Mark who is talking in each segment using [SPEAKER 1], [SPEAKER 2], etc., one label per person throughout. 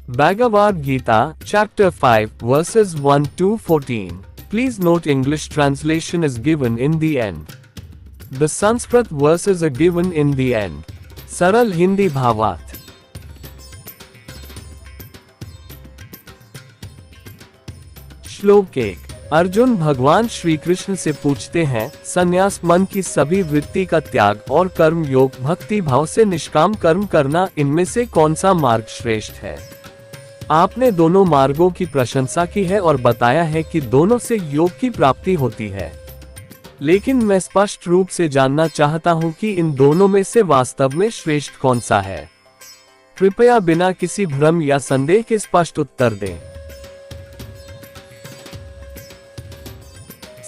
[SPEAKER 1] Bhagavad Gita, Chapter 5, Verses 1 to 14. Please note English translation is given in the end. The Sanskrit verses are given in the end. सरल हिंदी भावार्थ। श्लोक 1। अर्जुन भगवान श्री कृष्ण से पूछते हैं, संन्यास मन की सभी वृत्ति का त्याग और कर्म योग भक्ति भाव से निष्काम कर्म करना, इनमें से कौन सा मार्ग श्रेष्ठ है। आपने दोनों मार्गों की प्रशंसा की है और बताया है कि दोनों से योग की प्राप्ति होती है, लेकिन मैं स्पष्ट रूप से जानना चाहता हूं कि इन दोनों में से वास्तव में श्रेष्ठ कौन सा है। कृपया बिना किसी भ्रम या संदेह के स्पष्ट उत्तर दें।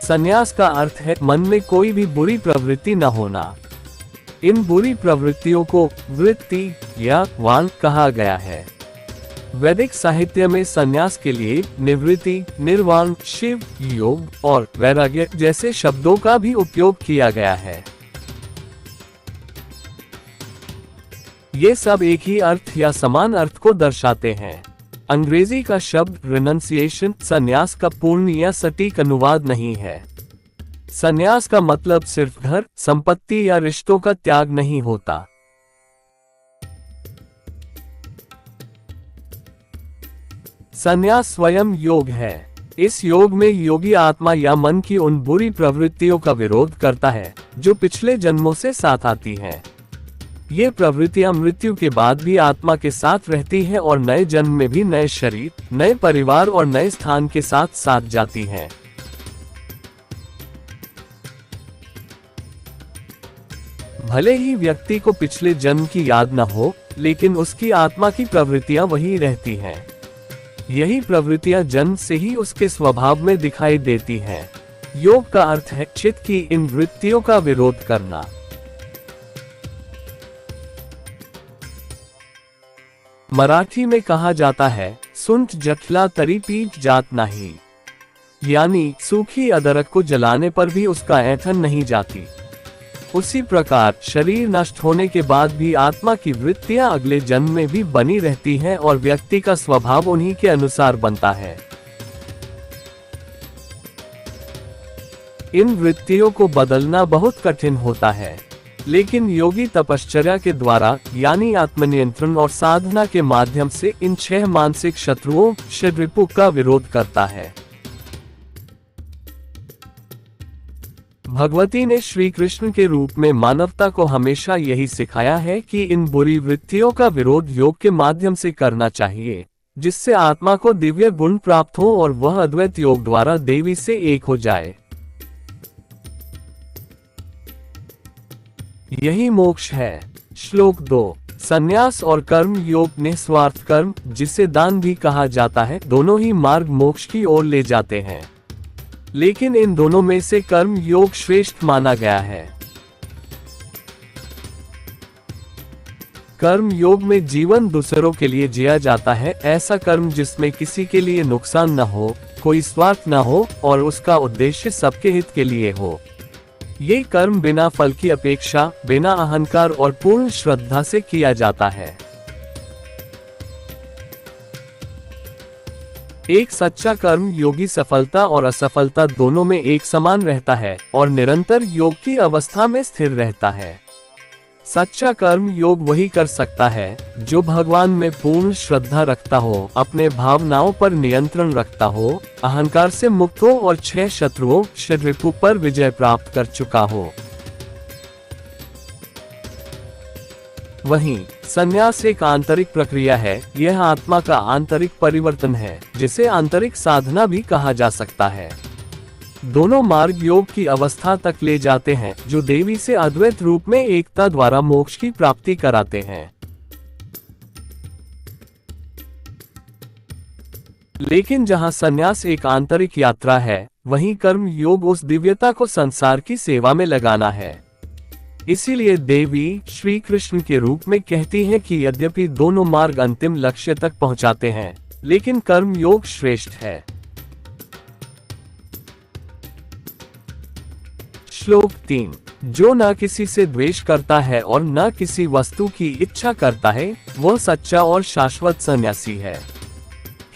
[SPEAKER 1] संन्यास का अर्थ है मन में कोई भी बुरी प्रवृत्ति न होना। इन बुरी प्रवृत्तियों को वृत्ति या वान कहा गया है। वैदिक साहित्य में संन्यास के लिए निवृत्ति, निर्वाण, शिव योग और वैराग्य जैसे शब्दों का भी उपयोग किया गया है। ये सब एक ही अर्थ या समान अर्थ को दर्शाते हैं। अंग्रेजी का शब्द रिनंसिएशन संन्यास का पूर्ण या सटीक अनुवाद नहीं है। संन्यास का मतलब सिर्फ घर, संपत्ति या रिश्तों का त्याग नहीं होता। संन्यास स्वयं योग है। इस योग में योगी आत्मा या मन की उन बुरी प्रवृत्तियों का विरोध करता है जो पिछले जन्मों से साथ आती हैं। ये प्रवृत्तियां मृत्यु के बाद भी आत्मा के साथ रहती हैं और नए जन्म में भी नए शरीर, नए परिवार और नए स्थान के साथ साथ जाती हैं। भले ही व्यक्ति को पिछले जन्म की याद न हो, लेकिन उसकी आत्मा की प्रवृत्तियां वही रहती हैं। यही प्रवृत्तियां जन्म से ही उसके स्वभाव में दिखाई देती हैं। योग का अर्थ है चित्त की इन वृत्तियों का विरोध करना। मराठी में कहा जाता है, सुंठ जखला तरी पीठ जात नहीं, यानी सूखी अदरक को जलाने पर भी उसका ऐंठन नहीं जाती। उसी प्रकार शरीर नष्ट होने के बाद भी आत्मा की वृत्तियां अगले जन्म में भी बनी रहती हैं और व्यक्ति का स्वभाव उन्हीं के अनुसार बनता है। इन वृत्तियों को बदलना बहुत कठिन होता है, लेकिन योगी तपश्चर्या के द्वारा यानी आत्मनियंत्रण और साधना के माध्यम से इन 6 मानसिक शत्रुओं षड्रिपु का विरोध करता है। भगवती ने श्री कृष्ण के रूप में मानवता को हमेशा यही सिखाया है कि इन बुरी वृत्तियों का विरोध योग के माध्यम से करना चाहिए, जिससे आत्मा को दिव्य गुण प्राप्त हो और वह अद्वैत योग द्वारा देवी से एक हो जाए। यही मोक्ष है। श्लोक 2। संन्यास और कर्म योग निस्वार्थ कर्म, जिसे दान भी कहा जाता है, दोनों ही मार्ग मोक्ष की ओर ले जाते हैं, लेकिन इन दोनों में से कर्म योग श्रेष्ठ माना गया है। कर्म योग में जीवन दूसरों के लिए जिया जाता है, ऐसा कर्म जिसमें किसी के लिए नुकसान न हो, कोई स्वार्थ न हो और उसका उद्देश्य सबके हित के लिए हो। ये कर्म बिना फल की अपेक्षा, बिना अहंकार और पूर्ण श्रद्धा से किया जाता है। एक सच्चा कर्म योगी सफलता और असफलता दोनों में एक समान रहता है और निरंतर योग की अवस्था में स्थिर रहता है। सच्चा कर्म योग वही कर सकता है जो भगवान में पूर्ण श्रद्धा रखता हो, अपने भावनाओं पर नियंत्रण रखता हो, अहंकार से मुक्त हो और 6 शत्रुओं षड्रिपु पर विजय प्राप्त कर चुका हो। वहीं संन्यास एक आंतरिक प्रक्रिया है। यह आत्मा का आंतरिक परिवर्तन है, जिसे आंतरिक साधना भी कहा जा सकता है। दोनों मार्ग योग की अवस्था तक ले जाते हैं, जो देवी से अद्वैत रूप में एकता द्वारा मोक्ष की प्राप्ति कराते हैं। लेकिन जहां संन्यास एक आंतरिक यात्रा है, वहीं कर्म योग उस दिव्यता को संसार की सेवा में लगाना है। इसीलिए देवी श्री कृष्ण के रूप में कहती हैं कि यद्यपि दोनों मार्ग अंतिम लक्ष्य तक पहुंचाते हैं, लेकिन कर्म योग श्रेष्ठ है। श्लोक 3। जो न किसी से द्वेष करता है और न किसी वस्तु की इच्छा करता है, वह सच्चा और शाश्वत सन्यासी है।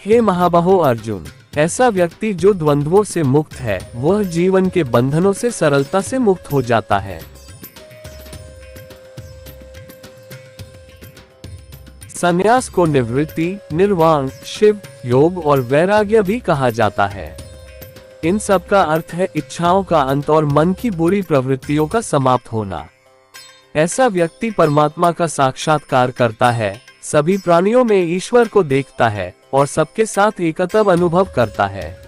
[SPEAKER 1] हे महाबाहो अर्जुन, ऐसा व्यक्ति जो द्वंद्वों से मुक्त है, वह जीवन के बंधनों से सरलता से मुक्त हो जाता है। संन्यास को निवृत्ति, निर्वाण, शिव, योग और वैराग्य भी कहा जाता है। इन सब का अर्थ है इच्छाओं का अंत और मन की बुरी प्रवृत्तियों का समाप्त होना। ऐसा व्यक्ति परमात्मा का साक्षात्कार करता है, सभी प्राणियों में ईश्वर को देखता है और सबके साथ एकत्व अनुभव करता है।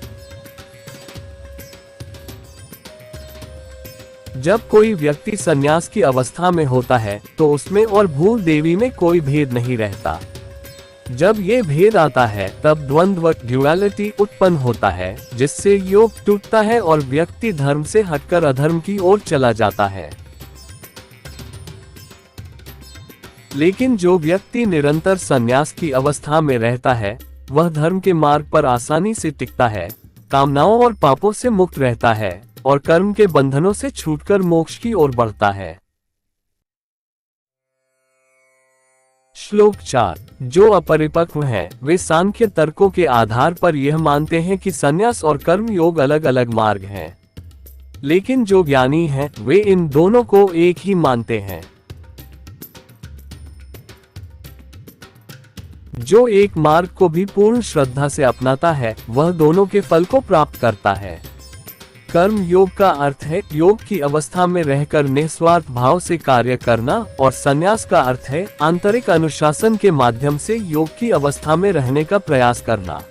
[SPEAKER 1] जब कोई व्यक्ति संन्यास की अवस्था में होता है तो उसमें और भूल देवी में कोई भेद नहीं रहता। जब ये भेद आता है तब द्वंद्व ड्युअलिटी उत्पन्न होता है, जिससे योग टूटता है और व्यक्ति धर्म से हटकर अधर्म की ओर चला जाता है। लेकिन जो व्यक्ति निरंतर संन्यास की अवस्था में रहता है, वह धर्म के मार्ग पर आसानी से टिकता है, कामनाओं और पापों से मुक्त रहता है और कर्म के बंधनों से छूटकर मोक्ष की ओर बढ़ता है। श्लोक 4। जो अपरिपक्व हैं, वे सांख्य तर्कों के आधार पर यह मानते हैं कि संन्यास और कर्म योग अलग अलग मार्ग हैं। लेकिन जो ज्ञानी हैं, वे इन दोनों को एक ही मानते हैं। जो एक मार्ग को भी पूर्ण श्रद्धा से अपनाता है, वह दोनों के फल को प्राप्त करता है। कर्म योग का अर्थ है योग की अवस्था में रहकर निस्वार्थ भाव से कार्य करना, और संन्यास का अर्थ है आंतरिक अनुशासन के माध्यम से योग की अवस्था में रहने का प्रयास करना।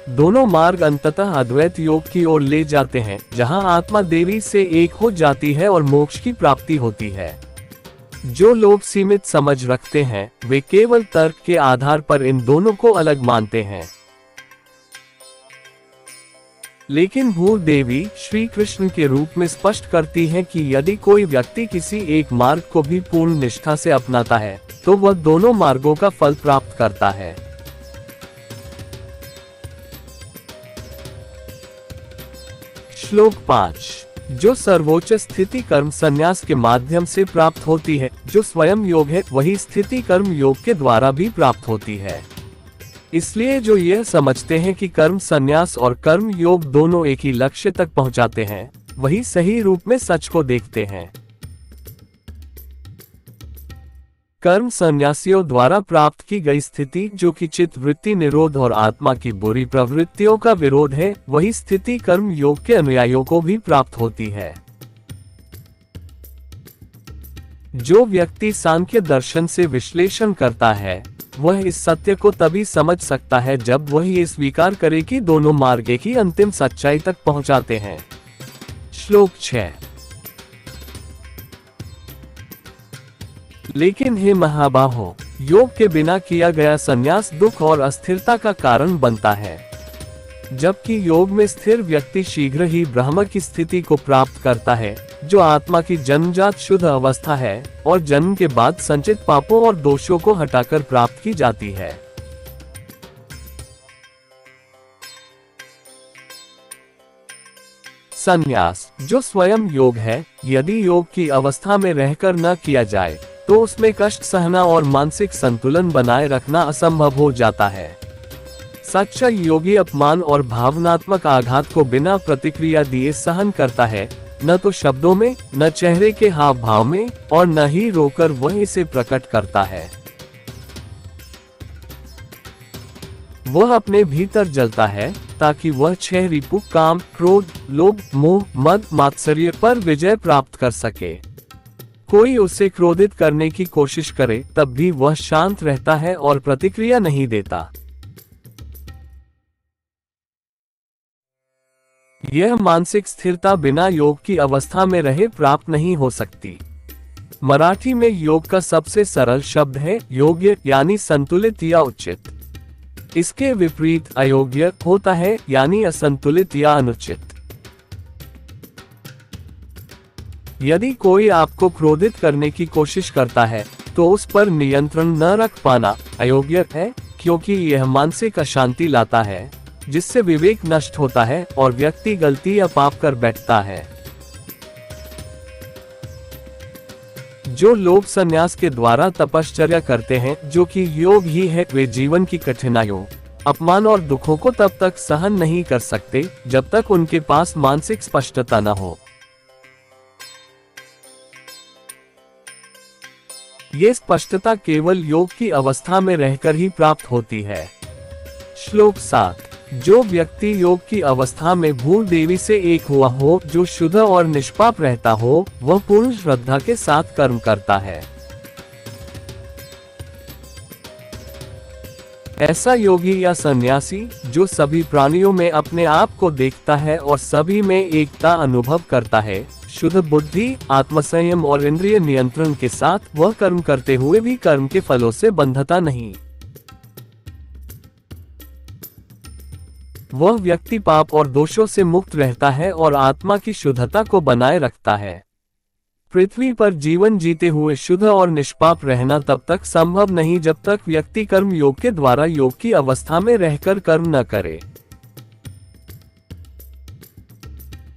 [SPEAKER 1] दोनों मार्ग अंततः अद्वैत योग की ओर ले जाते हैं, जहां आत्मा देवी से एक हो जाती है और मोक्ष की प्राप्ति होती है। जो लोग सीमित समझ रखते हैं, वे केवल तर्क के आधार पर इन दोनों को अलग मानते हैं। लेकिन भूदेवी श्री कृष्ण के रूप में स्पष्ट करती है कि यदि कोई व्यक्ति किसी एक मार्ग को भी पूर्ण निष्ठा से अपनाता है, तो वह दोनों मार्गों का फल प्राप्त करता है। श्लोक 5। जो सर्वोच्च स्थिति कर्म संन्यास के माध्यम से प्राप्त होती है, जो स्वयं योग है, वही स्थिति कर्म योग के द्वारा भी प्राप्त होती है। इसलिए जो यह समझते हैं कि कर्म संन्यास और कर्म योग दोनों एक ही लक्ष्य तक पहुंचाते हैं, वही सही रूप में सच को देखते हैं। कर्म संन्यासियों द्वारा प्राप्त की गई स्थिति, जो कि चित्त वृत्ति निरोध और आत्मा की बुरी प्रवृत्तियों का विरोध है, वही स्थिति कर्म योग के अनुयायियों को भी प्राप्त होती है। जो व्यक्ति सांख्य दर्शन से विश्लेषण करता है, वह इस सत्य को तभी समझ सकता है जब वह ये स्वीकार करे कि दोनों मार्ग की अंतिम सच्चाई तक पहुंचाते हैं। श्लोक 6। लेकिन हे महाबाहो, योग के बिना किया गया संन्यास दुख और अस्थिरता का कारण बनता है, जबकि योग में स्थिर व्यक्ति शीघ्र ही ब्रह्म की स्थिति को प्राप्त करता है, जो आत्मा की जन्मजात शुद्ध अवस्था है और जन्म के बाद संचित पापों और दोषों को हटाकर प्राप्त की जाती है। संन्यास, जो स्वयं योग है, यदि योग की अवस्था में रहकर न किया जाए तो उसमें कष्ट सहना और मानसिक संतुलन बनाए रखना असंभव हो जाता है। सच्चा योगी अपमान और भावनात्मक आघात को बिना प्रतिक्रिया दिए सहन करता है, न तो शब्दों में, न चेहरे के हाव भाव में, और न ही रोकर वह इसे प्रकट करता है। वह अपने भीतर जलता है ताकि वह 6 रिपु काम, क्रोध, लोभ, मोह, मद, मात्सर्य पर विजय प्राप्त कर सके। कोई उसे क्रोधित करने की कोशिश करे तब भी वह शांत रहता है और प्रतिक्रिया नहीं देता। यह मानसिक स्थिरता बिना योग की अवस्था में रहे प्राप्त नहीं हो सकती। मराठी में योग का सबसे सरल शब्द है योग्य, यानी संतुलित या उचित। इसके विपरीत अयोग्य होता है, यानी असंतुलित या अनुचित। यदि कोई आपको क्रोधित करने की कोशिश करता है तो उस पर नियंत्रण न रख पाना अयोग्य है, क्योंकि यह मानसिक अशांति लाता है। जिससे विवेक नष्ट होता है और व्यक्ति गलती या पाप कर बैठता है। जो लोग संन्यास के द्वारा तपश्चर्या करते हैं, जो कि योग ही है, वे जीवन की कठिनाइयों, अपमान और दुखों को तब तक सहन नहीं कर सकते जब तक उनके पास मानसिक स्पष्टता न हो। ये स्पष्टता केवल योग की अवस्था में रहकर ही प्राप्त होती है। श्लोक 7। जो व्यक्ति योग की अवस्था में भू देवी से एक हुआ हो, जो शुद्ध और निष्पाप रहता हो, वह पूर्ण श्रद्धा के साथ कर्म करता है। ऐसा योगी या सन्यासी जो सभी प्राणियों में अपने आप को देखता है और सभी में एकता अनुभव करता है, शुद्ध बुद्धि, आत्मसंयम और इंद्रिय नियंत्रण के साथ वह कर्म करते हुए भी कर्म के फलों से बंधता नहीं। वह व्यक्ति पाप और दोषों से मुक्त रहता है और आत्मा की शुद्धता को बनाए रखता है। पृथ्वी पर जीवन जीते हुए शुद्ध और निष्पाप रहना तब तक संभव नहीं जब तक व्यक्ति कर्म योग के द्वारा योग की अवस्था में रहकर कर्म न करे।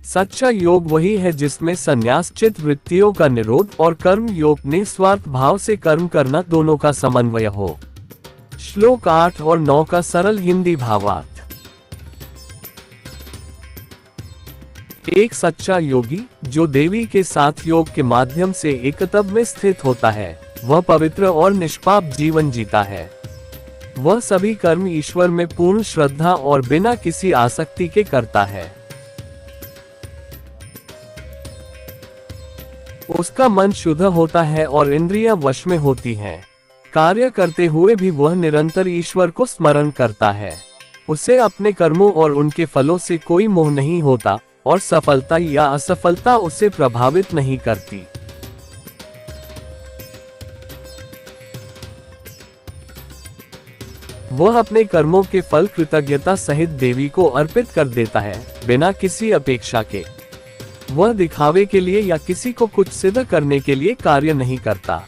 [SPEAKER 1] सच्चा योग वही है जिसमें संन्यास चित्त वृत्तियों का निरोध और कर्म योग निस्वार्थ भाव से कर्म करना दोनों का समन्वय हो। श्लोक 8 और 9 का सरल हिंदी भावार्थ। एक सच्चा योगी जो देवी के साथ योग के माध्यम से एकत्व में स्थित होता है, वह पवित्र और निष्पाप जीवन जीता है। वह सभी कर्म ईश्वर में पूर्ण श्रद्धा और बिना किसी आसक्ति के करता है। उसका मन शुद्ध होता है और इंद्रियां वश में होती हैं। कार्य करते हुए भी वह निरंतर ईश्वर को स्मरण करता है। उसे अपने कर्मों और उनके फलों से कोई मोह नहीं होता और सफलता या असफलता उसे प्रभावित नहीं करती। वह अपने कर्मों के फल कृतज्ञता सहित देवी को अर्पित कर देता है, बिना किसी अपेक्षा के। वह दिखावे के लिए या किसी को कुछ सिद्ध करने के लिए कार्य नहीं करता।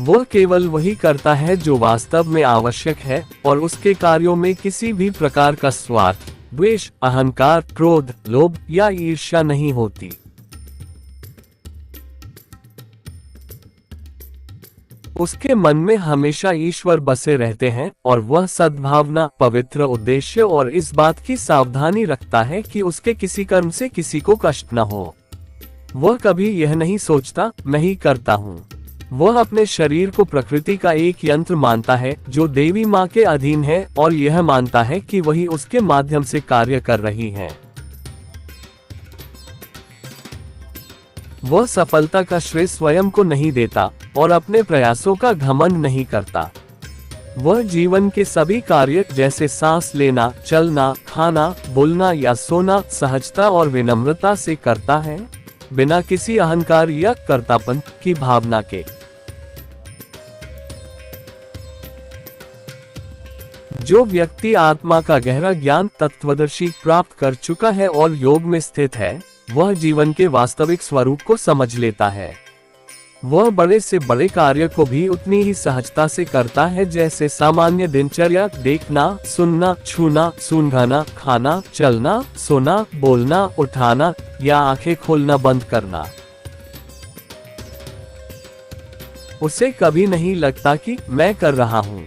[SPEAKER 1] वह केवल वही करता है जो वास्तव में आवश्यक है और उसके कार्यों में किसी भी प्रकार का स्वार्थ, द्वेष, अहंकार, क्रोध, लोभ या ईर्ष्या नहीं होती। उसके मन में हमेशा ईश्वर बसे रहते हैं और वह सद्भावना, पवित्र उद्देश्य और इस बात की सावधानी रखता है कि उसके किसी कर्म से किसी को कष्ट न हो। वह कभी यह नहीं सोचता मैं ही करता हूँ। वह अपने शरीर को प्रकृति का एक यंत्र मानता है जो देवी माँ के अधीन है और यह मानता है कि वही उसके माध्यम से कार्य कर रही है। वह सफलता का श्रेय स्वयं को नहीं देता और अपने प्रयासों का घमंड नहीं करता। वह जीवन के सभी कार्य जैसे सांस लेना, चलना, खाना, बोलना या सोना सहजता और विनम्रता से करता है, बिना किसी अहंकार या कर्तापन की भावना के। जो व्यक्ति आत्मा का गहरा ज्ञान तत्वदर्शी प्राप्त कर चुका है और योग में स्थित है, वह जीवन के वास्तविक स्वरूप को समझ लेता है। वह बड़े से बड़े कार्य को भी उतनी ही सहजता से करता है जैसे सामान्य दिनचर्या, देखना, सुनना, छूना, सूंघना, खाना, चलना, सोना, बोलना, उठाना या आंखें खोलना बंद करना। उसे कभी नहीं लगता कि मैं कर रहा हूँ।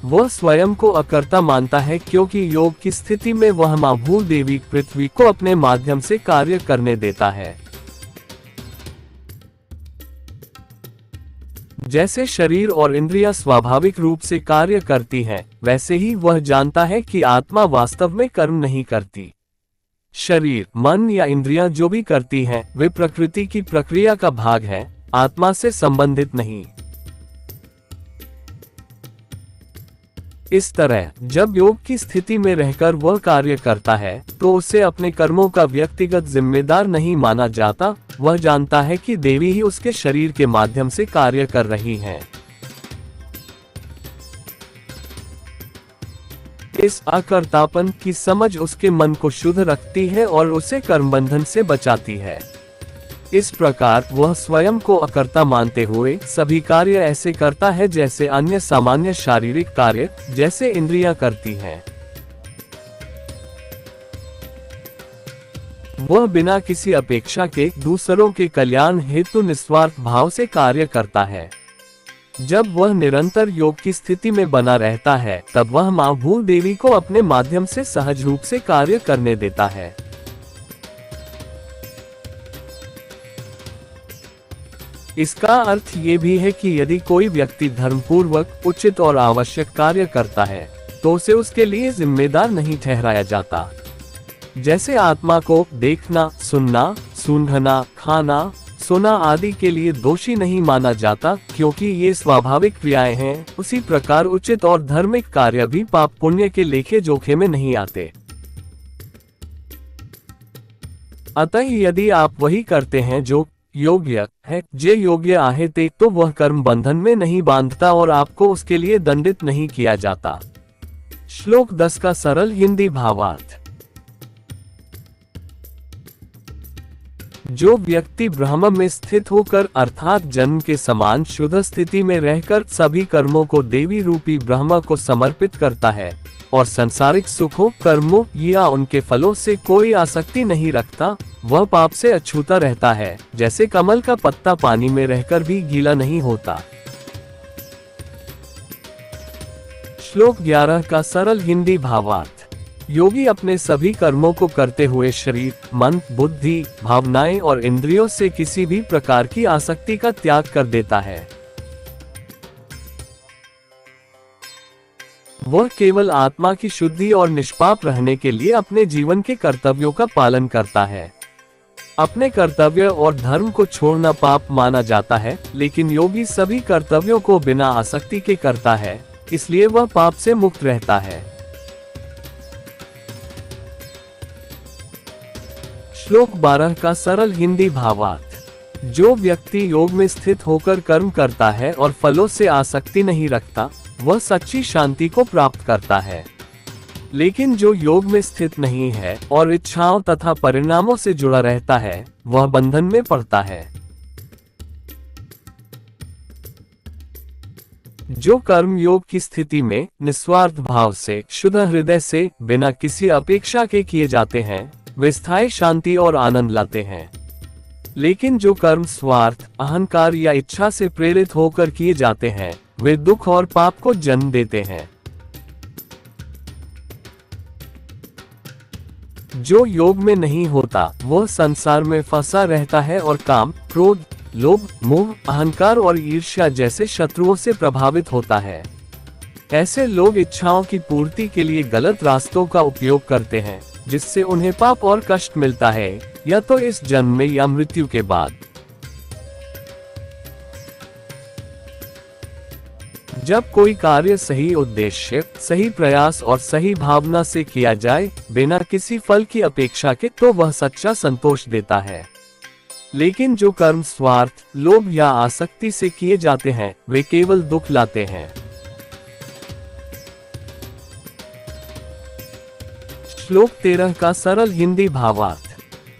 [SPEAKER 1] वह स्वयं को अकर्ता मानता है क्योंकि योग की स्थिति में वह माँ भू देवी पृथ्वी को अपने माध्यम से कार्य करने देता है। जैसे शरीर और इंद्रियां स्वाभाविक रूप से कार्य करती हैं, वैसे ही वह जानता है कि आत्मा वास्तव में कर्म नहीं करती। शरीर, मन या इंद्रियां जो भी करती हैं, वे प्रकृति की प्रक्रिया का भाग हैं, आत्मा से संबंधित नहीं। इस तरह जब योग की स्थिति में रहकर वह कार्य करता है तो उसे अपने कर्मों का व्यक्तिगत जिम्मेदार नहीं माना जाता। वह जानता है कि देवी ही उसके शरीर के माध्यम से कार्य कर रही हैं। इस अकर्तापन की समझ उसके मन को शुद्ध रखती है और उसे कर्मबंधन से बचाती है। इस प्रकार वह स्वयं को अकर्ता मानते हुए सभी कार्य ऐसे करता है जैसे अन्य सामान्य शारीरिक कार्य जैसे इंद्रियां करती हैं। वह बिना किसी अपेक्षा के दूसरों के कल्याण हेतु निस्वार्थ भाव से कार्य करता है। जब वह निरंतर योग की स्थिति में बना रहता है, तब वह मां भू देवी को अपने माध्यम से सहज रूप से कार्य करने देता है। इसका अर्थ ये भी है कि यदि कोई व्यक्ति धर्मपूर्वक उचित और आवश्यक कार्य करता है, तो उसे उसके लिए जिम्मेदार नहीं ठहराया जाता। जैसे आत्मा को देखना, सुनना, सूंघना, खाना, सोना आदि के लिए दोषी नहीं माना जाता, क्योंकि ये स्वाभाविक क्रियाएं हैं, उसी प्रकार उचित और धार्मिक कार्य भी पाप पुण्य के लेखे जोखे में नहीं आते। अतः यदि आप वही करते हैं जो योग्य है, जे योग्य आहेते, तो वह कर्म बंधन में नहीं बांधता और आपको उसके लिए दंडित नहीं किया जाता। श्लोक 10 का सरल हिंदी भावार्थ। जो व्यक्ति ब्रह्म में स्थित होकर अर्थात जन्म के समान शुद्ध स्थिति में रहकर सभी कर्मों को देवी रूपी ब्रह्म को समर्पित करता है और सांसारिक सुखों, कर्मों या उनके फलों से कोई आसक्ति नहीं रखता, वह पाप से अछूता रहता है, जैसे कमल का पत्ता पानी में रहकर भी गीला नहीं होता। श्लोक 11 का सरल हिंदी भावार्थ। योगी अपने सभी कर्मों को करते हुए शरीर, मन, बुद्धि, भावनाएं और इंद्रियों से किसी भी प्रकार की आसक्ति का त्याग कर देता है। वह केवल आत्मा की शुद्धि और निष्पाप रहने के लिए अपने जीवन के कर्तव्यों का पालन करता है। अपने कर्तव्य और धर्म को छोड़ना पाप माना जाता है, लेकिन योगी सभी कर्तव्यों को बिना आसक्ति के करता है, इसलिए वह पाप से मुक्त रहता है। श्लोक 12 का सरल हिंदी भावार्थ। जो व्यक्ति योग में स्थित होकर कर्म करता है और फलों से आसक्ति नहीं रखता, वह सच्ची शांति को प्राप्त करता है। लेकिन जो योग में स्थित नहीं है और इच्छाओं तथा परिणामों से जुड़ा रहता है, वह बंधन में पड़ता है। जो कर्म योग की स्थिति में निस्वार्थ भाव से, शुद्ध हृदय से, बिना किसी अपेक्षा के किए जाते हैं, वे स्थायी शांति और आनंद लाते हैं। लेकिन जो कर्म स्वार्थ, अहंकार या इच्छा से प्रेरित होकर किए जाते हैं, वे दुख और पाप को जन्म देते हैं। जो योग में नहीं होता, वह संसार में फंसा रहता है और काम, क्रोध, लोभ, मोह, अहंकार और ईर्ष्या जैसे शत्रुओं से प्रभावित होता है। ऐसे लोग इच्छाओं की पूर्ति के लिए गलत रास्तों का उपयोग करते हैं, जिससे उन्हें पाप और कष्ट मिलता है, या तो इस जन्म में या मृत्यु के बाद। जब कोई कार्य सही उद्देश्य, सही प्रयास और सही भावना से किया जाए, बिना किसी फल की अपेक्षा के, तो वह सच्चा संतोष देता है। लेकिन जो कर्म स्वार्थ, लोभ या आसक्ति से किए जाते हैं, वे केवल दुख लाते हैं। श्लोक 13 का सरल हिंदी भावार्थ।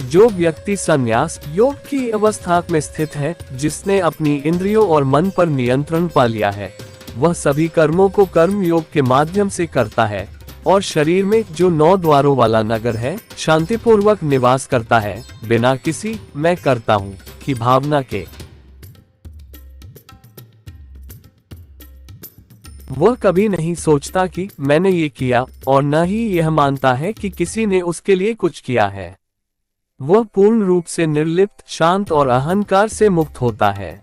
[SPEAKER 1] जो व्यक्ति संन्यास योग की अवस्था में स्थित है, जिसने अपनी इंद्रियों और मन पर नियंत्रण पा लिया है, वह सभी कर्मों को कर्म योग के माध्यम से करता है और शरीर में जो 9 द्वारों वाला नगर है, शांतिपूर्वक निवास करता है, बिना किसी मैं करता हूँ की भावना के। वह कभी नहीं सोचता कि मैंने ये किया, और न ही यह मानता है कि किसी ने उसके लिए कुछ किया है। वह पूर्ण रूप से निर्लिप्त, शांत और अहंकार से मुक्त होता है।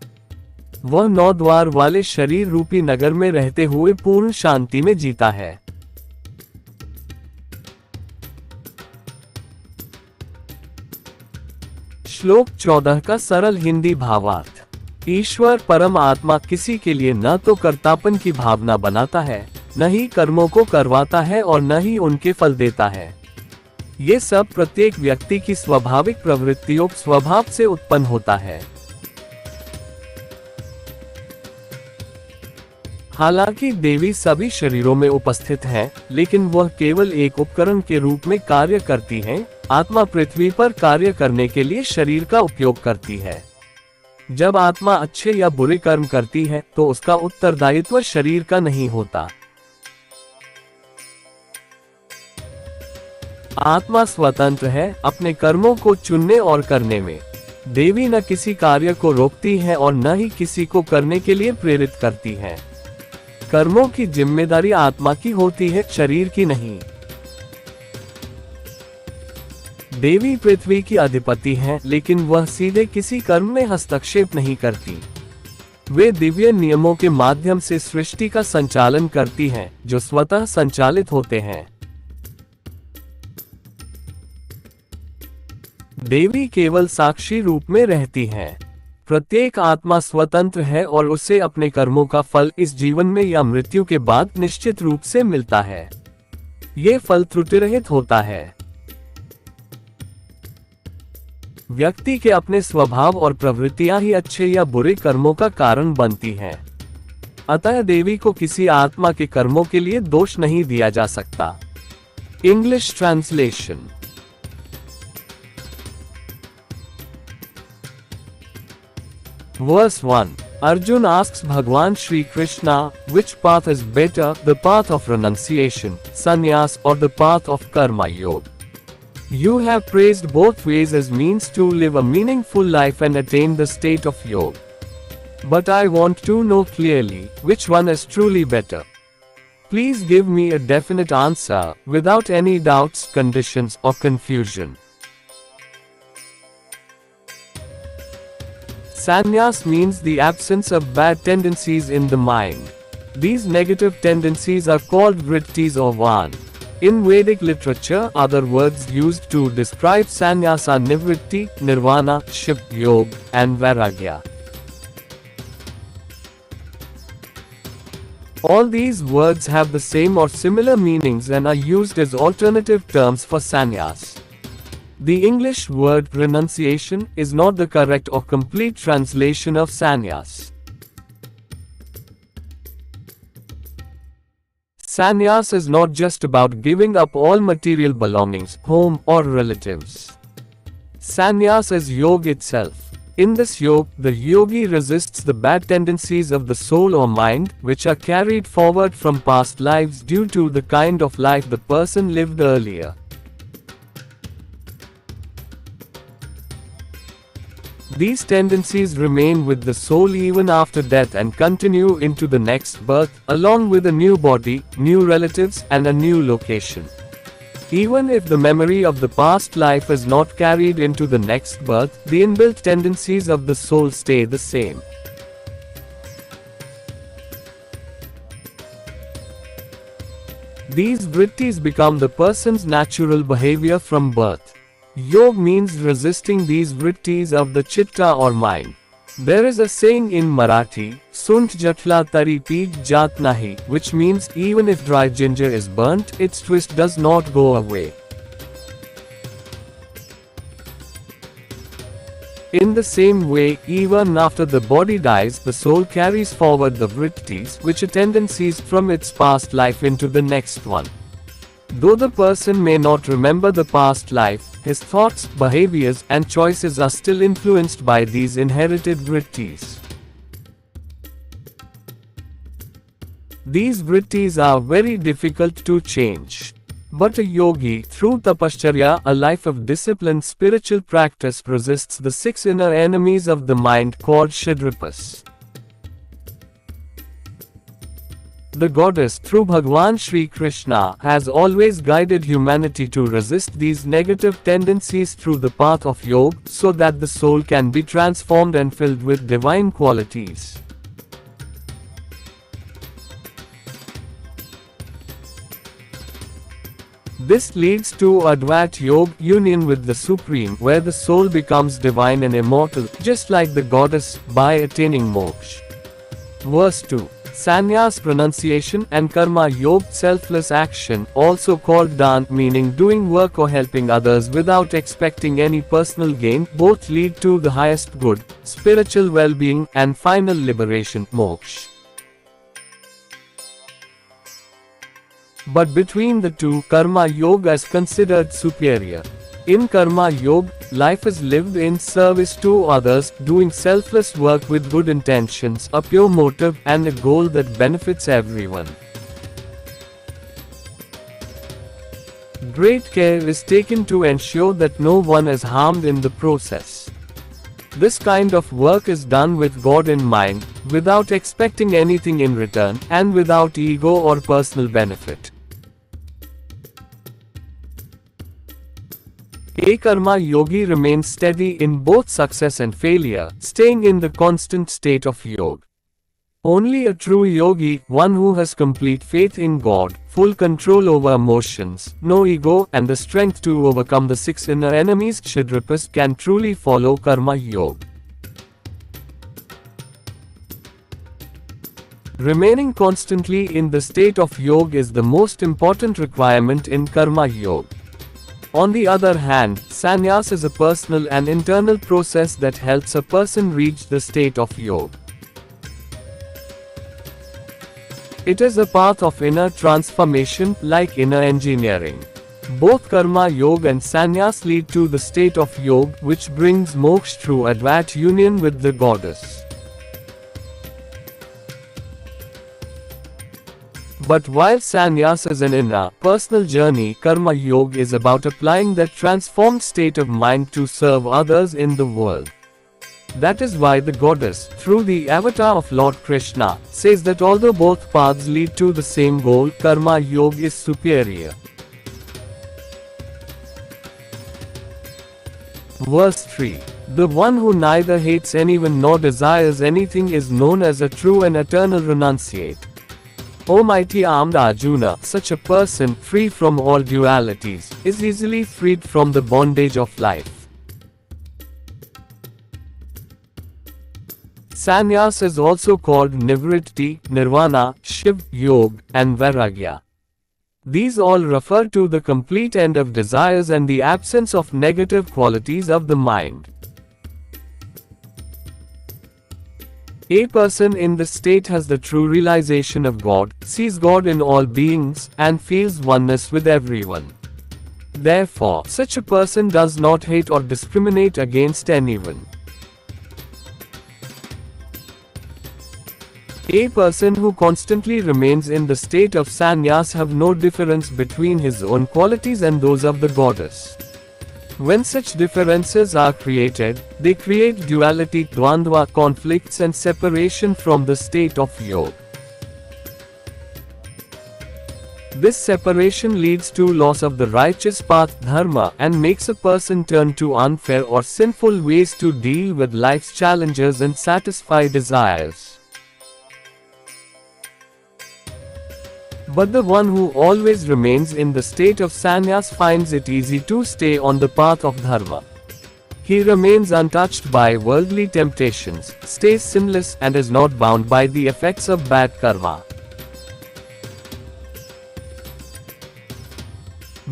[SPEAKER 1] वह 9 द्वार वाले शरीर रूपी नगर में रहते हुए पूर्ण शांति में जीता है। श्लोक 14 का सरल हिंदी भावार्थ। ईश्वर परम आत्मा किसी के लिए न तो कर्तापन की भावना बनाता है, न ही कर्मों को करवाता है और न ही उनके फल देता है। ये सब प्रत्येक व्यक्ति की स्वाभाविक प्रवृत्तियों स्वभाव से उत्पन्न होता है। हालांकि देवी सभी शरीरों में उपस्थित है, लेकिन वह केवल एक उपकरण के रूप में कार्य करती हैं। आत्मा पृथ्वी पर कार्य करने के लिए शरीर का उपयोग करती है। जब आत्मा अच्छे या बुरे कर्म करती है, तो उसका उत्तरदायित्व शरीर का नहीं होता। आत्मा स्वतंत्र है अपने कर्मों को चुनने और करने में। देवी न किसी कार्य को रोकती है और न ही किसी को करने के लिए प्रेरित करती है। कर्मों की जिम्मेदारी आत्मा की होती है, शरीर की नहीं। देवी पृथ्वी की अधिपति हैं, लेकिन वह सीधे किसी कर्म में हस्तक्षेप नहीं करती। वे दिव्य नियमों के माध्यम से सृष्टि का संचालन करती हैं, जो स्वतः संचालित होते हैं। देवी केवल साक्षी रूप में रहती हैं। प्रत्येक आत्मा स्वतंत्र है और उसे अपने कर्मों का फल इस जीवन में या मृत्यु के बाद निश्चित रूप से मिलता है। ये फल त्रुटिरहित होता है। व्यक्ति के अपने स्वभाव और प्रवृत्तियां ही अच्छे या बुरे कर्मों का कारण बनती हैं। अतः देवी को किसी आत्मा के कर्मों के लिए दोष नहीं दिया जा सकता। English translation. Verse 1. Arjun asks Bhagwan Shri Krishna, which path is better, the path of renunciation, sannyas, or the path of karma yoga? You have praised both ways as means to live a meaningful life and attain the state of yoga. But I want to know clearly, which one is truly better. Please give me a definite answer, without any doubts, conditions, or confusion. Sannyas means the absence of bad tendencies in the mind. These negative tendencies are called vrittis or van. In Vedic literature, other words used to describe sannyas are nivritti, nirvana, shiv, yoga, and vairagya. All these words have the same or similar meanings and are used as alternative terms for sannyas. The English word renunciation is not the correct or complete translation of sannyas. Sannyas is not just about giving up all material belongings, home, or relatives. Sannyas is yoga itself. In this yoga, the yogi resists the bad tendencies of the soul or mind, which are carried forward from past lives due to the kind of life the person lived earlier. These tendencies remain with the soul even after death and continue into the next birth, along with a new body, new relatives, and a new location. Even if the memory of the past life is not carried into the next birth, the inbuilt tendencies of the soul stay the same. These vrittis become the person's natural behavior from birth. Yoga means resisting these vrittis of the chitta or mind. There is a saying in Marathi, "Sunt jatla tari peeg jat nahi," which means even if dry ginger is burnt, its twist does not go away. In the same way, even after the body dies, the soul carries forward the vrittis, which are tendencies from its past life into the next one. Though the person may not remember the past life, his thoughts, behaviors, and choices are still influenced by these inherited vrittis. These vrittis are very difficult to change. But a yogi, through tapashcharya, a life of disciplined spiritual practice, resists the 6 inner enemies of the mind called Kshidrapas. The goddess, through Bhagwan Shri Krishna, has always guided humanity to resist these negative tendencies through the path of yoga, so that the soul can be transformed and filled with divine qualities. This leads to Advait Yoga, union with the Supreme, where the soul becomes divine and immortal, just like the goddess, by attaining moksha. Verse 2. Sannyas renunciation and karma yoga selfless action, also called dan, meaning doing work or helping others without expecting any personal gain, both lead to the highest good, spiritual well-being, and final liberation, moksha. But between the two, karma yoga is considered superior. In karma yoga, life is lived in service to others, doing selfless work with good intentions, a pure motive, and a goal that benefits everyone. Great care is taken to ensure that no one is harmed in the process. This kind of work is done with God in mind, without expecting anything in return, and without ego or personal benefit. A karma yogi remains steady in both success and failure, staying in the constant state of yoga. Only a true yogi, one who has complete faith in God, full control over emotions, no ego, and the strength to overcome the 6 inner enemies Kshidrapas, can truly follow Karma Yoga. Remaining constantly in the state of yoga is the most important requirement in Karma Yoga. On the other hand, sannyas is a personal and internal process that helps a person reach the state of yoga. It is a path of inner transformation, like inner engineering. Both Karma Yoga and Sannyas lead to the state of Yoga, which brings moksha through Advat union with the goddess. But while Sannyas is an inner, personal journey, Karma Yoga is about applying that transformed state of mind to serve others in the world. That is why the goddess, through the avatar of Lord Krishna, says that although both paths lead to the same goal, Karma Yoga is superior. Verse 3. The one who neither hates anyone nor desires anything is known as a true and eternal renunciate. O mighty armed Arjuna, such a person, free from all dualities, is easily freed from the bondage of life. Sannyas is also called Nivritti, Nirvana, Shiv, Yoga, and Vairagya. These all refer to the complete end of desires and the absence of negative qualities of the mind. A person in this state has the true realization of God, sees God in all beings, and feels oneness with everyone. Therefore, such a person does not hate or discriminate against anyone. A person who constantly remains in the state of sannyas have no difference between his own qualities and those of the goddess. When such differences are created, they create duality, dvandva, conflicts and separation from the state of yoga. This separation leads to loss of the righteous path, dharma, and makes a person turn to unfair or sinful ways to deal with life's challenges and satisfy desires. But the one who always remains in the state of sannyas finds it easy to stay on the path of dharma. He remains untouched by worldly temptations, stays sinless, and is not bound by the effects of bad karma.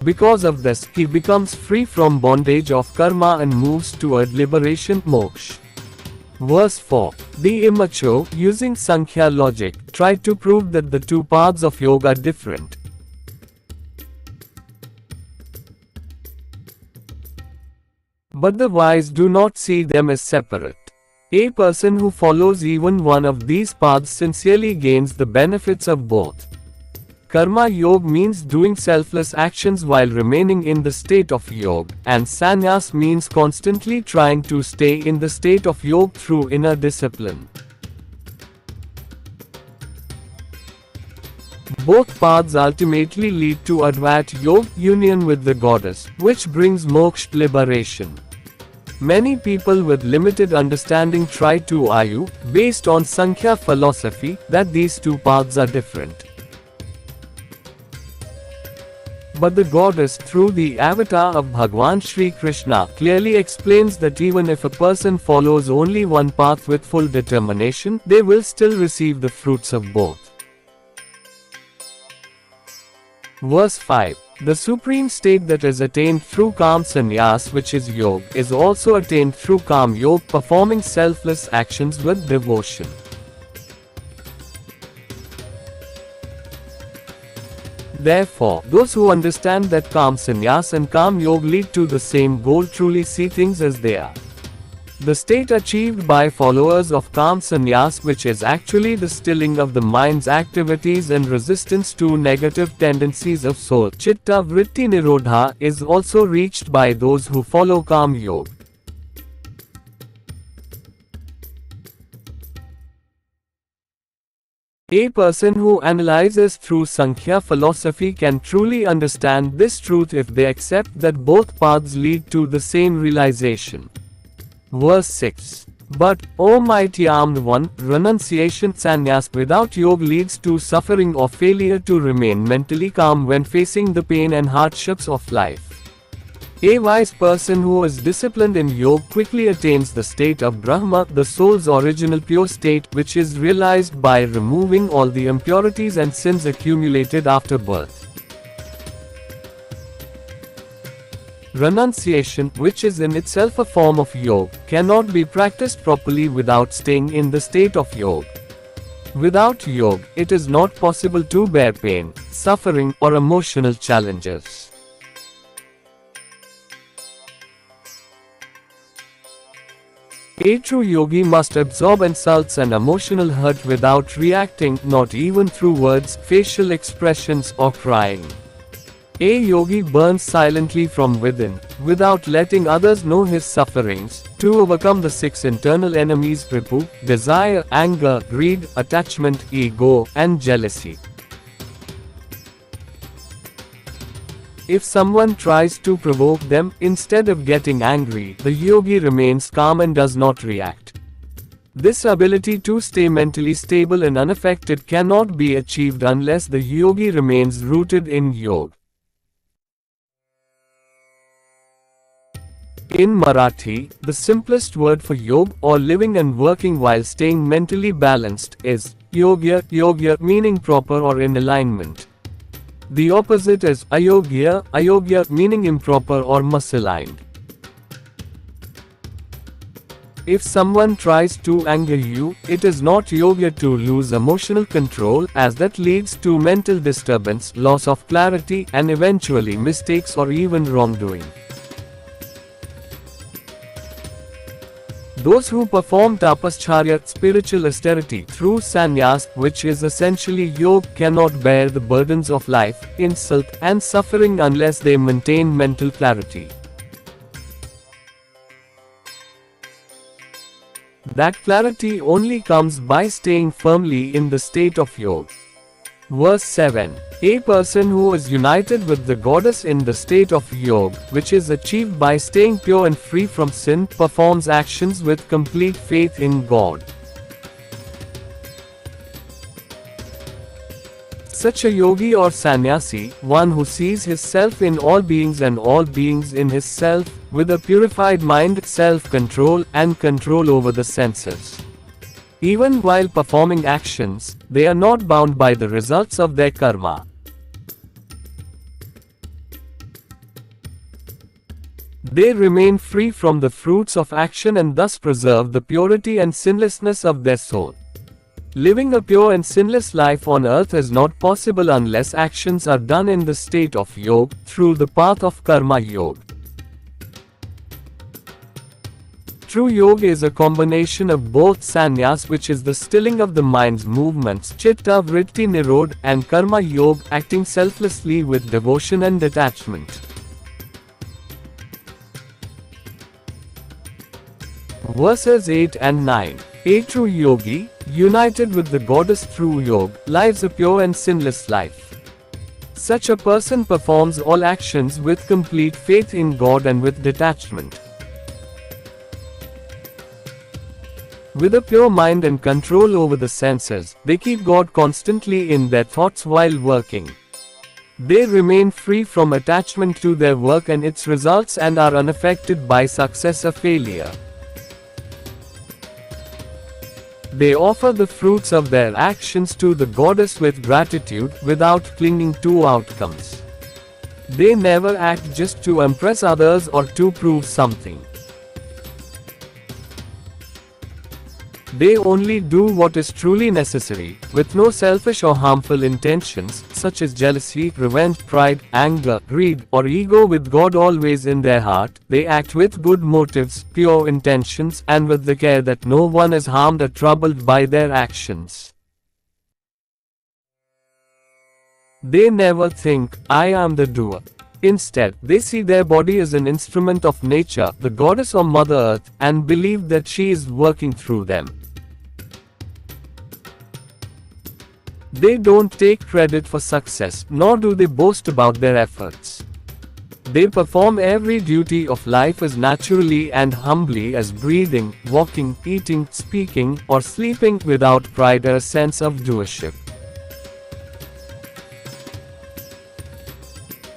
[SPEAKER 1] Because of this, he becomes free from bondage of karma and moves toward liberation, moksha. Verse 4. The immature, using Sankhya logic, try to prove that the two paths of yoga are different. But the wise do not see them as separate. A person who follows even one of these paths sincerely gains the benefits of both. Karma Yoga means doing selfless actions while remaining in the state of yoga, and sannyas means constantly trying to stay in the state of yoga through inner discipline. Both paths ultimately lead to Advat Yoga, union with the goddess, which brings moksha, liberation. Many people with limited understanding try to argue, based on Sankhya philosophy, that these two paths are different. But the goddess, through the avatar of Bhagwan Shri Krishna, clearly explains that even if a person follows only one path with full determination, they will still receive the fruits of both. Verse 5. The supreme state that is attained through Kam Sannyas, which is yoga, is also attained through Kam Yoga, performing selfless actions with devotion. Therefore, those who understand that Kam Sannyas and Kam Yoga lead to the same goal truly see things as they are. The state achieved by followers of calm sannyas, which is actually the stilling of the mind's activities and resistance to negative tendencies of soul, chitta vritti nirodha, is also reached by those who follow calm yoga. A person who analyzes through Sankhya philosophy can truly understand this truth if they accept that both paths lead to the same realization. Verse 6. But, O mighty armed one, renunciation sannyas without yoga leads to suffering or failure to remain mentally calm when facing the pain and hardships of life. A wise person who is disciplined in yoga quickly attains the state of Brahma, the soul's original pure state, which is realized by removing all the impurities and sins accumulated after birth. Renunciation, which is in itself a form of yoga, cannot be practiced properly without staying in the state of yoga. Without yoga, it is not possible to bear pain, suffering, or emotional challenges. A true yogi must absorb insults and emotional hurt without reacting, not even through words, facial expressions, or crying. A yogi burns silently from within, without letting others know his sufferings, to overcome the 6 internal enemies: ripu, desire, anger, greed, attachment, ego, and jealousy. If someone tries to provoke them, instead of getting angry, the yogi remains calm and does not react. This ability to stay mentally stable and unaffected cannot be achieved unless the yogi remains rooted in yoga. In Marathi, the simplest word for yoga, or living and working while staying mentally balanced, is yogya, yogya meaning proper or in alignment. The opposite is ayogya, ayogya meaning improper or misaligned. If someone tries to anger you, it is not yoga to lose emotional control, as that leads to mental disturbance, loss of clarity, and eventually mistakes or even wrongdoing. Those who perform tapascharya, spiritual austerity, through sannyas, which is essentially yoga, cannot bear the burdens of life, insult, and suffering unless they maintain mental clarity. That clarity only comes by staying firmly in the state of yoga. Verse 7. A person who is united with the goddess in the state of yoga, which is achieved by staying pure and free from sin, performs actions with complete faith in God. Such a yogi or sannyasi, one who sees his self in all beings and all beings in his self, with a purified mind, self-control, and control over the senses. Even while performing actions, they are not bound by the results of their karma. They remain free from the fruits of action and thus preserve the purity and sinlessness of their soul. Living a pure and sinless life on earth is not possible unless actions are done in the state of yoga, through the path of karma yoga. True yoga is a combination of both sannyas, which is the stilling of the mind's movements, chitta vritti nirodha, and karma yoga, acting selflessly with devotion and detachment. Verses 8 and 9. A true yogi, united with the goddess through yoga, lives a pure and sinless life. Such a person performs all actions with complete faith in God and with detachment. With a pure mind and control over the senses, they keep God constantly in their thoughts while working. They remain free from attachment to their work and its results and are unaffected by success or failure. They offer the fruits of their actions to the goddess with gratitude, without clinging to outcomes. They never act just to impress others or to prove something. They only do what is truly necessary, with no selfish or harmful intentions, such as jealousy, revenge, pride, anger, greed, or ego. With God always in their heart, they act with good motives, pure intentions, and with the care that no one is harmed or troubled by their actions. They never think, "I am the doer." Instead, they see their body as an instrument of nature, the goddess or Mother Earth, and believe that she is working through them. They don't take credit for success, nor do they boast about their efforts. They perform every duty of life as naturally and humbly as breathing, walking, eating, speaking, or sleeping, without pride or a sense of doership.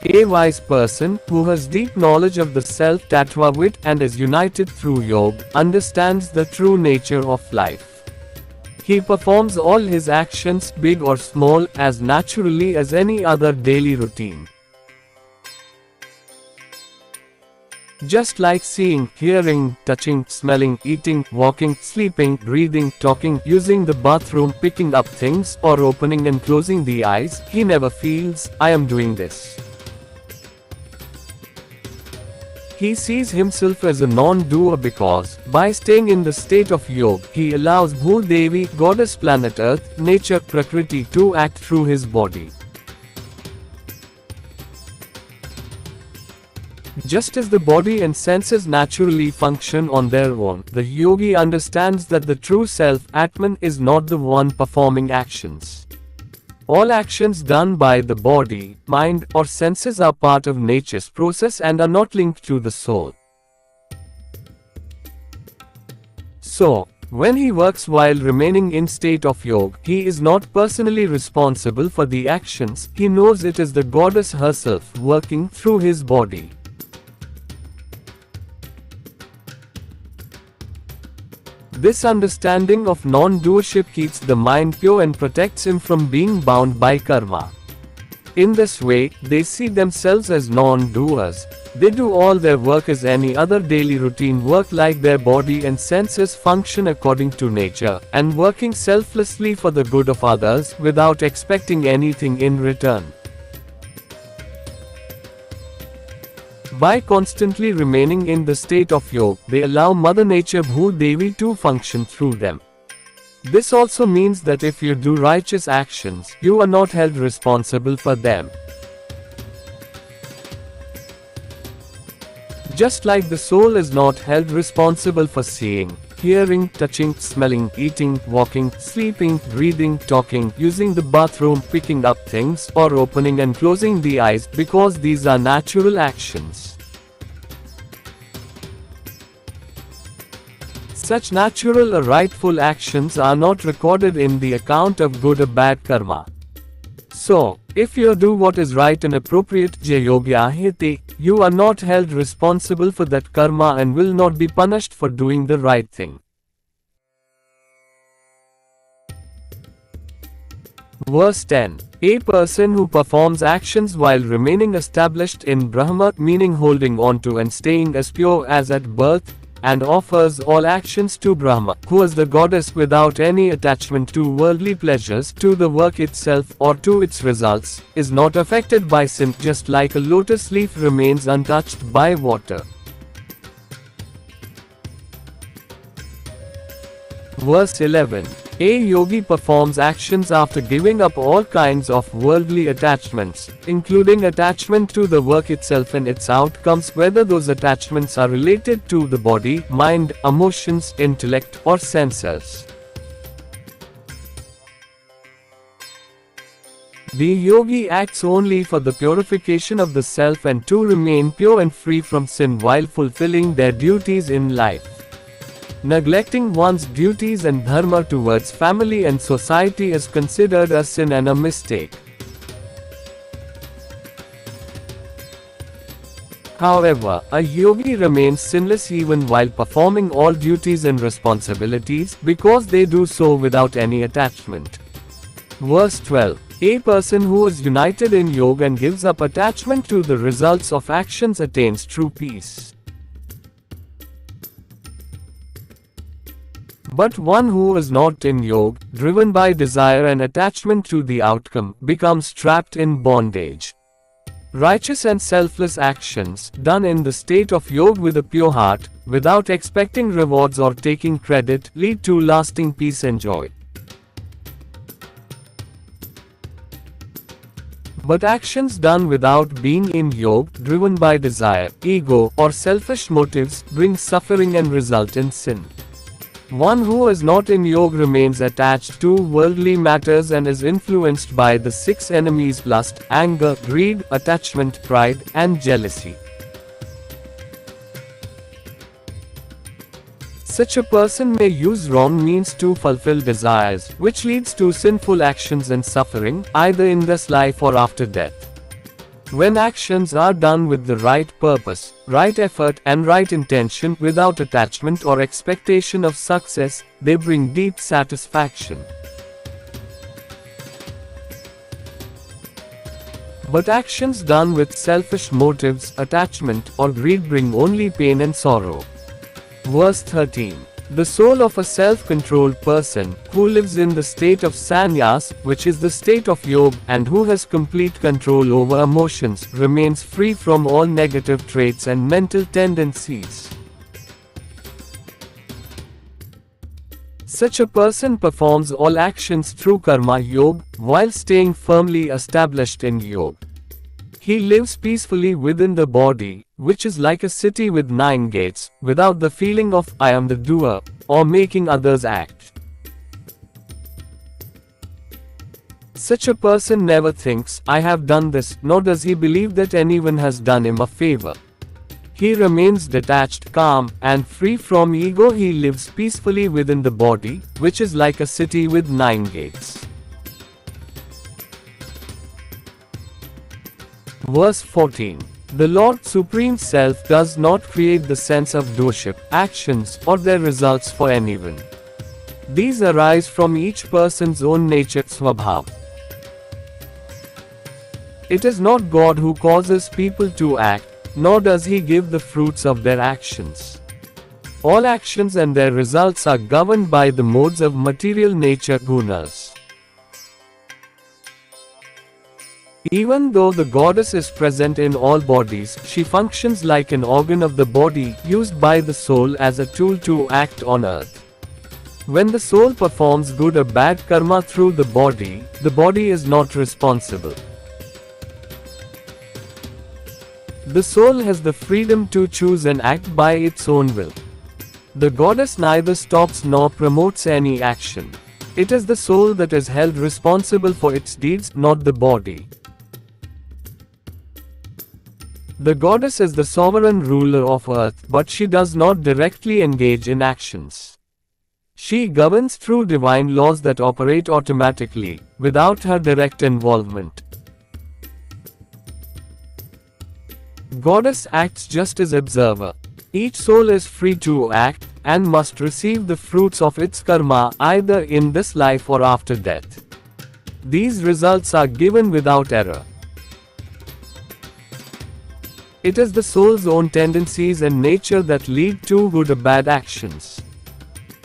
[SPEAKER 1] A wise person, who has deep knowledge of the self Tattvavit and is united through yoga, understands the true nature of life. He performs all his actions, big or small, as naturally as any other daily routine. Just like seeing, hearing, touching, smelling, eating, walking, sleeping, breathing, talking, using the bathroom, picking up things, or opening and closing the eyes, he never feels, "I am doing this." He sees himself as a non-doer because, by staying in the state of yoga, he allows Bhudevi, goddess planet Earth, nature, Prakriti, to act through his body. Just as the body and senses naturally function on their own, the yogi understands that the true self, Atman, is not the one performing actions. All actions done by the body, mind, or senses are part of nature's process and are not linked to the soul. So, when he works while remaining in state of yoga, he is not personally responsible for the actions. He knows it is the goddess herself working through his body. This understanding of non-doership keeps the mind pure and protects him from being bound by karma. In this way, they see themselves as non-doers. They do all their work as any other daily routine work, like their body and senses function according to nature, and working selflessly for the good of others without expecting anything in return. By constantly remaining in the state of yoga, they allow Mother Nature Bhudevi to function through them. This also means that if you do righteous actions, you are not held responsible for them. Just like the soul is not held responsible for seeing, hearing, touching, smelling, eating, walking, sleeping, breathing, talking, using the bathroom, picking up things, or opening and closing the eyes, because these are natural actions. Such natural or rightful actions are not recorded in the account of good or bad karma. So, if you do what is right and appropriate, Jayogyahite, you are not held responsible for that karma and will not be punished for doing the right thing. Verse 10. A person who performs actions while remaining established in Brahma, meaning holding on to and staying as pure as at birth, and offers all actions to Brahma, who is the goddess, without any attachment to worldly pleasures, to the work itself, or to its results, is not affected by sin, just like a lotus leaf remains untouched by water. Verse 11. A yogi performs actions after giving up all kinds of worldly attachments, including attachment to the work itself and its outcomes, whether those attachments are related to the body, mind, emotions, intellect, or senses. The yogi acts only for the purification of the self and to remain pure and free from sin while fulfilling their duties in life. Neglecting one's duties and dharma towards family and society is considered a sin and a mistake. However, a yogi remains sinless even while performing all duties and responsibilities, because they do so without any attachment. Verse 12. A person who is united in yoga and gives up attachment to the results of actions attains true peace. But one who is not in yoga, driven by desire and attachment to the outcome, becomes trapped in bondage. Righteous and selfless actions, done in the state of yoga with a pure heart, without expecting rewards or taking credit, lead to lasting peace and joy. But actions done without being in yoga, driven by desire, ego, or selfish motives, bring suffering and result in sin. One who is not in yoga remains attached to worldly matters and is influenced by the six enemies: lust, anger, greed, attachment, pride, and jealousy. Such a person may use wrong means to fulfill desires, which leads to sinful actions and suffering, either in this life or after death. When actions are done with the right purpose, right effort, and right intention, without attachment or expectation of success, they bring deep satisfaction. But actions done with selfish motives, attachment, or greed bring only pain and sorrow. Verse 13. The soul of a self-controlled person, who lives in the state of sannyas, which is the state of yoga, and who has complete control over emotions, remains free from all negative traits and mental tendencies. Such a person performs all actions through karma yoga, while staying firmly established in yoga. He lives peacefully within the body, which is like a city with 9 gates, without the feeling of "I am the doer," or making others act. Such a person never thinks, "I have done this," nor does he believe that anyone has done him a favor. He remains detached, calm, and free from ego. He lives peacefully within the body, which is like a city with 9 gates. Verse 14. The Lord Supreme Self does not create the sense of doership, actions, or their results for anyone. These arise from each person's own nature, swabhav. It is not God who causes people to act, nor does He give the fruits of their actions. All actions and their results are governed by the modes of material nature, gunas. Even though the goddess is present in all bodies, she functions like an organ of the body, used by the soul as a tool to act on earth. When the soul performs good or bad karma through the body is not responsible. The soul has the freedom to choose and act by its own will. The goddess neither stops nor promotes any action. It is the soul that is held responsible for its deeds, not the body. The goddess is the sovereign ruler of earth, but she does not directly engage in actions. She governs through divine laws that operate automatically, without her direct involvement. Goddess acts just as observer. Each soul is free to act, and must receive the fruits of its karma, either in this life or after death. These results are given without error. It is the soul's own tendencies and nature that lead to good or bad actions.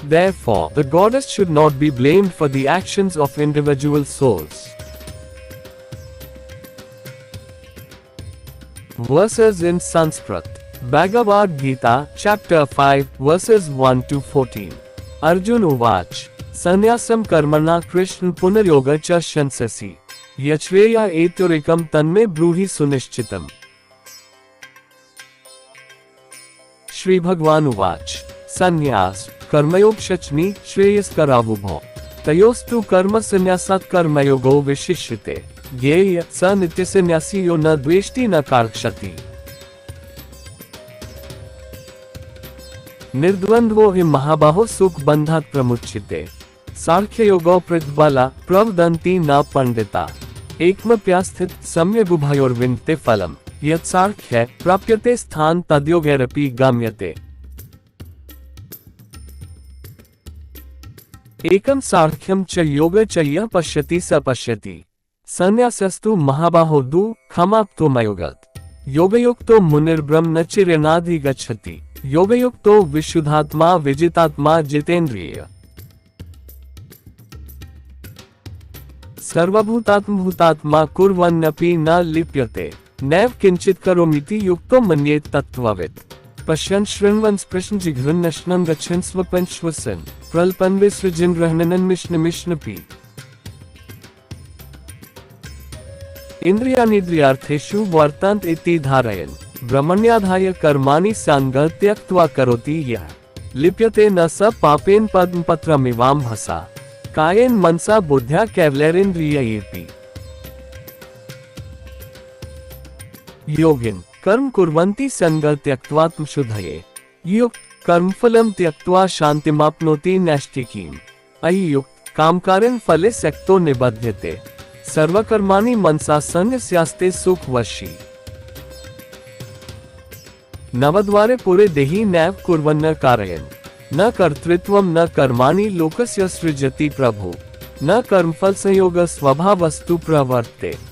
[SPEAKER 1] Therefore, the goddess should not be blamed for the actions of individual souls. Verses in Sanskrit. Bhagavad Gita, chapter 5, verses 1 to 14. Arjun Uvach. Sannyasam karmana Krishna punaryoga cha shansasi. Yachreya eturikam tanme bruhi sunishchitam. Shri Bhagwan Uvach. Sannyas, कर्मयोग शचनी श्रेयस्करावुभो तयोस्तु कर्म संन्यासात् कर्मयोगो विशिष्यते ज्ञेय स नित्यसन्न्यासी यो न द्वेष्टि न कार्क्षति निर्द्वन्द्वो हि महाबाहो सुख बन्धात् प्रमुच्यते साङ्ख्ययोगो प्रतिबला प्रवदन्ति न पंडिता एकमप्यास्थित सम्यगुभयोर्विन्दते फलम् यत् साङ्ख्ये प्राप्यते स्थान तद्योगैरपि गम्यते एकम साङ्ख्यम च योग च यः पश्यति स पश्यति संन्यासस्तु महाबाहो दुःखमाप्तो मयोगत् योगयुक्तो मुनिर्ब्रह्मचर्यनाधिगच्छति योगयुक्तो विशुद्धात्मा विजितात्मा जितेन्द्रिय। सर्वभूतात्मभूतात्मा कुर्वन्नपि न लिप्यते, नैव किंचित करोमीति युक्तो मन्येत तत्त्ववित्। पश्यन् शृण्वन् स्पृशन् जिघ्रन्नश्नं गच्छन् स्वपन् श्वसन् प्रल्पन् विसृजन् गृह्णन् मिष्णपि। इन्द्रियाणीन्द्रियार्थेषु वर्तन्त इति धारयन् ब्रह्मण्याधाय कर्माणि साङ्गं त्यक्त्वा करोति यः, लिप्यते न स पापेन पद्मपत्रमिवाम्भसा, कायेन मनसा बुद्ध्या कैवलेरिन्द्रियैरपि। योगिन कर्म कुर्वन्ति संगं त्यक्त्वा शुद्धये, युक्त कर्मफलं त्यक्त्वा शान्तिमाप्नोति नैष्ठिकीम्। अयुक्त कामकारेण फले सक्तो निबध्यते, सर्वकर्माणि मनसा संन्यस्यास्ते सुखवशी। नवद्वारे पुरे देहि नैव कुर्वन्न कारयन्, न कर्तृत्वं न कर्माणि लोकस्य सृजति प्रभु, न कर्मफल संयोग स्वभावस्तु प्रवर्तते।